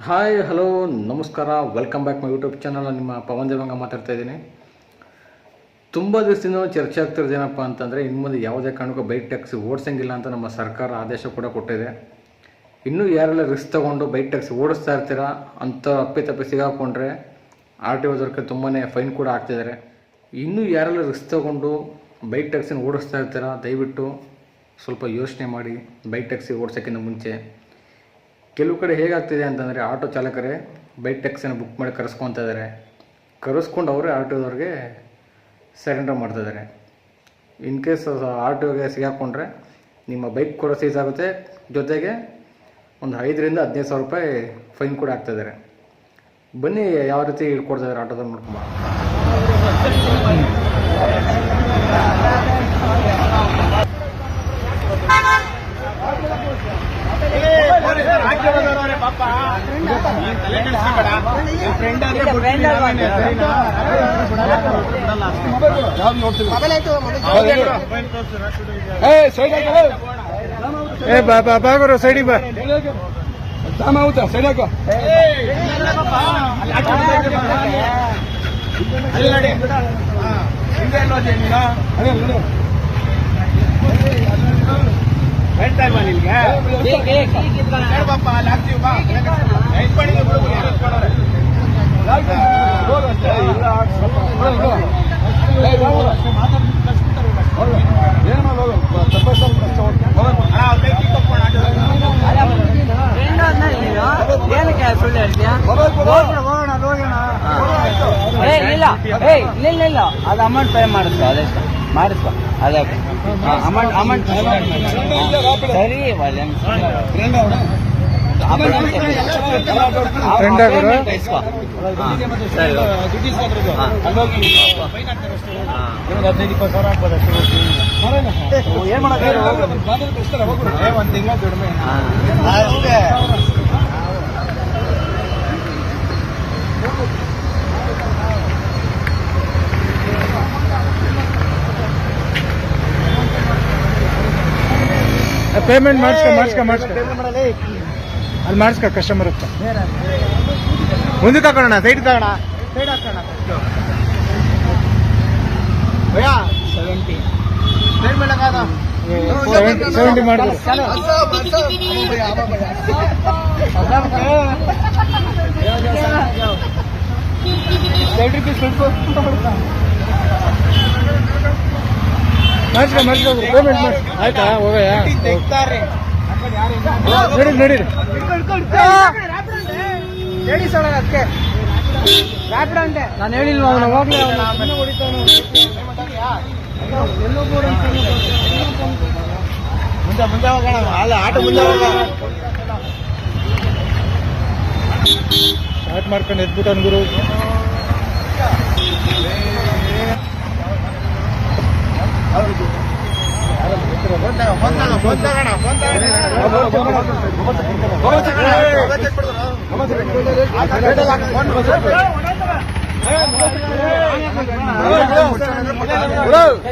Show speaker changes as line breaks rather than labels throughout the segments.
Hi hello ನಮಸ್ಕಾರ, welcome back my YouTube channel. ನಿಮ್ಮ ಪವನ್ ದೇವಂಗ ಮಾತಾಡ್ತಾ ಇದ್ದೀನಿ. ತುಂಬ ದಿವಸದಿಂದ ಚರ್ಚೆ ಆಗ್ತಿರೋದು ಏನಪ್ಪ ಅಂತಂದರೆ, ಇನ್ನು ಮುಂದೆ ಯಾವುದೇ ಕಾರಣಕ್ಕೂ ಬೈಕ್ ಟ್ಯಾಕ್ಸಿ ಓಡಿಸಂಗಿಲ್ಲ ಅಂತ ನಮ್ಮ ಸರ್ಕಾರ ಆದೇಶ ಕೂಡ ಕೊಟ್ಟಿದೆ. ಇನ್ನೂ ಯಾರೆಲ್ಲ ರಿಸ್ಕ್ ತೊಗೊಂಡು ಬೈಕ್ ಟ್ಯಾಕ್ಸಿ ಓಡಿಸ್ತಾ ಇರ್ತೀರಾ ಅಂತ ಅಪ್ಪಿತಪ್ಪಿ ಸಿಗಾಕೊಂಡ್ರೆ RTO ದೊರಕ್ಕೆ ತುಂಬಾ ಫೈನ್ ಕೂಡ ಹಾಕ್ತಿದ್ದಾರೆ. ಇನ್ನೂ ಯಾರೆಲ್ಲ ರಿಸ್ಕ್ ತೊಗೊಂಡು ಬೈಕ್ ಟ್ಯಾಕ್ಸಿನ ಓಡಿಸ್ತಾ ಇರ್ತೀರಾ, ದಯವಿಟ್ಟು ಸ್ವಲ್ಪ ಯೋಚನೆ ಮಾಡಿ ಬೈಕ್ ಟ್ಯಾಕ್ಸಿ ಓಡಿಸೋಕ್ಕಿಂತ ಮುಂಚೆ. ಕೆಲವು ಕಡೆ ಹೇಗಾಗ್ತಿದೆ ಅಂತಂದರೆ, ಆಟೋ ಚಾಲಕರೇ ಬೈಕ್ ಟ್ಯಾಕ್ಸಿನ ಬುಕ್ ಮಾಡಿ ಕರೆಸ್ಕೊತಾ ಇದ್ದಾರೆ. ಕರೆಸ್ಕೊಂಡು ಅವರೇ RTOದವ್ರಿಗೆ ಸರೆಂಡರ್ ಮಾಡ್ತಾಯಿದ್ದಾರೆ. ಇನ್ ಕೇಸ್ RTOಗೆ ಸಿಗಾಕೊಂಡ್ರೆ ನಿಮ್ಮ ಬೈಕ್ ಕೂಡ ಸೀಸ್ ಆಗುತ್ತೆ, ಜೊತೆಗೆ ಒಂದು 5,000 to 15,000 ರೂಪಾಯಿ ಫೈನ್ ಕೂಡ ಆಗ್ತಾಯಿದ್ದಾರೆ. ಬನ್ನಿ ಯಾವ ರೀತಿ ಇಟ್ಕೊಡ್ತಾಯಿದ್ದಾರೆ ಆಟೋದಲ್ಲಿ ನೋಡ್ಕೊಂಬ.
ಬಾಗೋರು ಸೈಡಿಗೆ ಬಾ, ಜಾಮ ಆಗುತ್ತಾ ಸೈಡ್ ಹಾಕೋ.
ಇಲ್ಲ ಅದು ಅಮೌಂಟ್ ಪೇ ಮಾಡಿಸ್ಕೊ, ಅದೆಷ್ಟು ಮಾಡಿಸ್ಕೊ, ಅದಕ್ಕೆ ಅಮೌಂಟ್ ಸರಿ.
ಒಂದು ತಿಂಗಳ ದುಡಿಮೆ ಪೇಮೆಂಟ್ ಮಾಡಿಸ್ಕೊ ಅಲ್ಲಿ ಮಾಡಿಸ್ಕೊ. ಕಸ್ಟಮರ್ ಹತ್ರ ಮುಂದಕ್ಕೆ ಹಾಕೋಣ, ಸೈಡ್ ಹಾಕೋಣ, ಸೈಡ್ ಹಾಕೋಣ. ಭಯ್ಯಾ 70 ಸೈಡ್ ಮಾಡಕ್ಕಾಗ 70 ಮಾಡಿದ್ರು. ಮಾಡಿಸ್ಕೊ ಪೇಮೆಂಟ್ ಮಾಡಿ ಆಯ್ತಾ? ಹೋಗಯ್ಯ ನಡೀರಿ ನಾನು ಹೇಳಿಲ್ವ ಅವನು ಹೋಗ್ಲಿ, ಮುಂದೆ ಹೋಗೋಣ. ಅಲ್ಲ ಆಟೋ ಮುಂದೆ ಹೋಗ, ಸ್ಟಾರ್ಟ್ ಮಾಡ್ಕೊಂಡು ಎದ್ಬಿಟ್ಟು ಗುರು.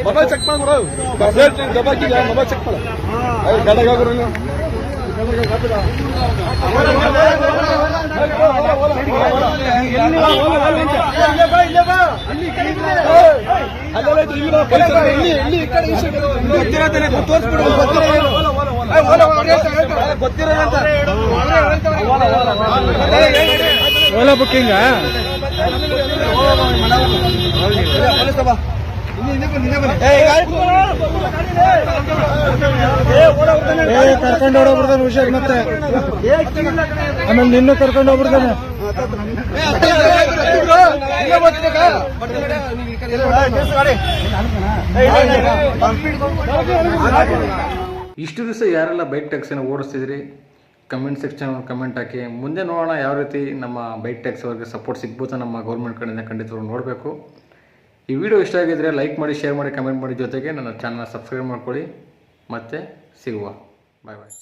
ಮೊಬೈಲ್ ಚೆಕ್ ಮಾಡು, ಮೊಬೈಲ್ ಚೆಕ್ ಮಾಡು. ಓಲಾ ಬುಕ್ಕಿಂಗ್ ಕರ್ಕೊಂಡು ಹೋಗ್ಬಿಡ್ತಾನೆ ಹುಷಾರ್. ಮತ್ತೆ ಆಮೇಲೆ ನಿನ್ನೂ ಕರ್ಕೊಂಡು ಹೋಗ್ಬಿಡ್ತಾನೆ.
ಇಷ್ಟು ದಿವಸ ಯಾರೆಲ್ಲ ಬೈಕ್ ಟ್ಯಾಕ್ಸಿನ ಓಡಿಸ್ತಿದ್ರಿ, ಕಮೆಂಟ್ ಸೆಕ್ಷನ್ ಕಮೆಂಟ್ ಹಾಕಿ. ಮುಂದೆ ನೋಡೋಣ ಯಾವ ರೀತಿ ನಮ್ಮ ಬೈಕ್ ಟ್ಯಾಕ್ಸಿ ಅವ್ರಿಗೆ ಸಪೋರ್ಟ್ ಸಿಗ್ಬೋದು ನಮ್ಮ ಗೌರ್ಮೆಂಟ್ ಕಡೆಯಿಂದ. ಖಂಡಿತವಾಗಿ ನೋಡಬೇಕು. ಈ ವಿಡಿಯೋ ಇಷ್ಟ ಆಗಿದ್ದರೆ ಲೈಕ್ ಮಾಡಿ, ಶೇರ್ ಮಾಡಿ, ಕಮೆಂಟ್ ಮಾಡಿ, ಜೊತೆಗೆ ನನ್ನ ಚಾನಲ್ನ ಸಬ್ಸ್ಕ್ರೈಬ್ ಮಾಡ್ಕೊಳ್ಳಿ. ಮತ್ತೆ ಸಿಗುವ. ಬಾಯ್ ಬಾಯ್.